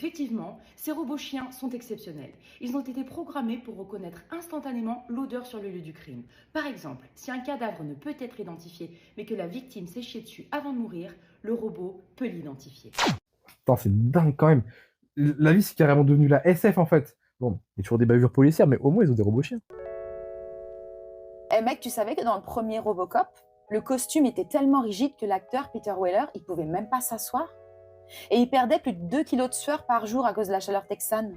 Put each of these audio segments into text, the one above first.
Effectivement, ces robots chiens sont exceptionnels. Ils ont été programmés pour reconnaître instantanément l'odeur sur le lieu du crime. Par exemple, si un cadavre ne peut être identifié, mais que la victime s'est chiée dessus avant de mourir, le robot peut l'identifier. Putain, c'est dingue quand même. La vie, c'est carrément devenu la SF en fait. Bon, il y a toujours des bavures policières, mais au moins ils ont des robots chiens. Eh mec, tu savais que dans le premier Robocop, le costume était tellement rigide que l'acteur Peter Weller, il pouvait même pas s'asseoir. Et il perdait plus de 2 kilos de sueur par jour à cause de la chaleur texane.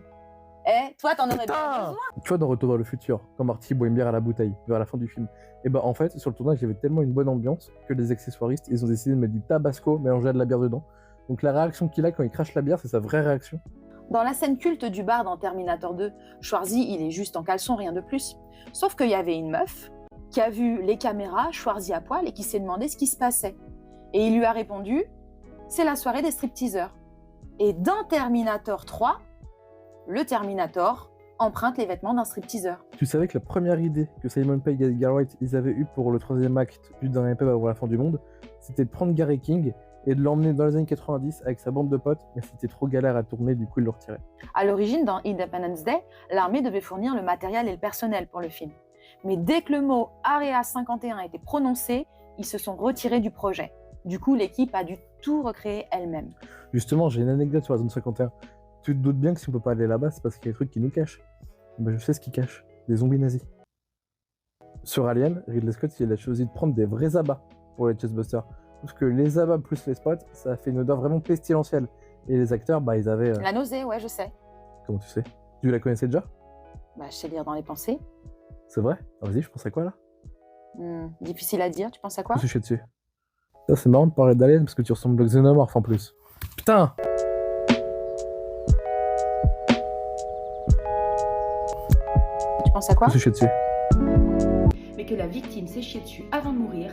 Eh, toi, t'en aurais bien besoin. Tu vois, dans Retour vers le futur, quand Marty boit une bière à la bouteille, vers la fin du film, et bah en fait, sur le tournage, il y avait tellement une bonne ambiance que les accessoiristes, ils ont décidé de mettre du tabasco mélangé à de la bière dedans. Donc la réaction qu'il a quand il crache la bière, c'est sa vraie réaction. Dans la scène culte du bar dans Terminator 2, Schwarzy, il est juste en caleçon, rien de plus. Sauf qu'il y avait une meuf qui a vu les caméras, Schwarzy à poil, et qui s'est demandé ce qui se passait. Et il lui a répondu, c'est la soirée des stripteaseurs. Et dans Terminator 3, le Terminator emprunte les vêtements d'un stripteaseur. Tu savais que la première idée que Simon Pegg et Edgar Wright ils avaient eue pour le troisième acte du dernier Pub avant la fin du monde, c'était de prendre Gary King et de l'emmener dans les années 90 avec sa bande de potes, mais c'était trop galère à tourner, du coup ils le retiraient. À l'origine, dans Independence Day, l'armée devait fournir le matériel et le personnel pour le film. Mais dès que le mot Area 51 a été prononcé, ils se sont retirés du projet. Du coup, l'équipe a dû tout recréer elle-même. Justement, j'ai une anecdote sur la zone 51. Tu te doutes bien que si on peut pas aller là-bas, c'est parce qu'il y a des trucs qui nous cachent. Ben, je sais ce qu'ils cachent, des zombies nazis. Sur Alien, Ridley Scott il a choisi de prendre des vrais abats pour les chestbusters. Parce que les abats plus les spots, ça a fait une odeur vraiment pestilentielle. Et les acteurs, bah ils avaient... La nausée, ouais, je sais. Comment tu sais? Tu la connaissais déjà? Bah, je sais lire dans les pensées. C'est vrai? Ah, vas-y, je pense à quoi là? Difficile à dire, tu penses à quoi? Je me suis chié dessus. Ça, c'est marrant de parler d'Alien parce que tu ressembles au xénomorphe en plus. Putain! Tu penses à quoi? Je me suis chié dessus. Mais que la victime s'est chiée dessus avant de mourir,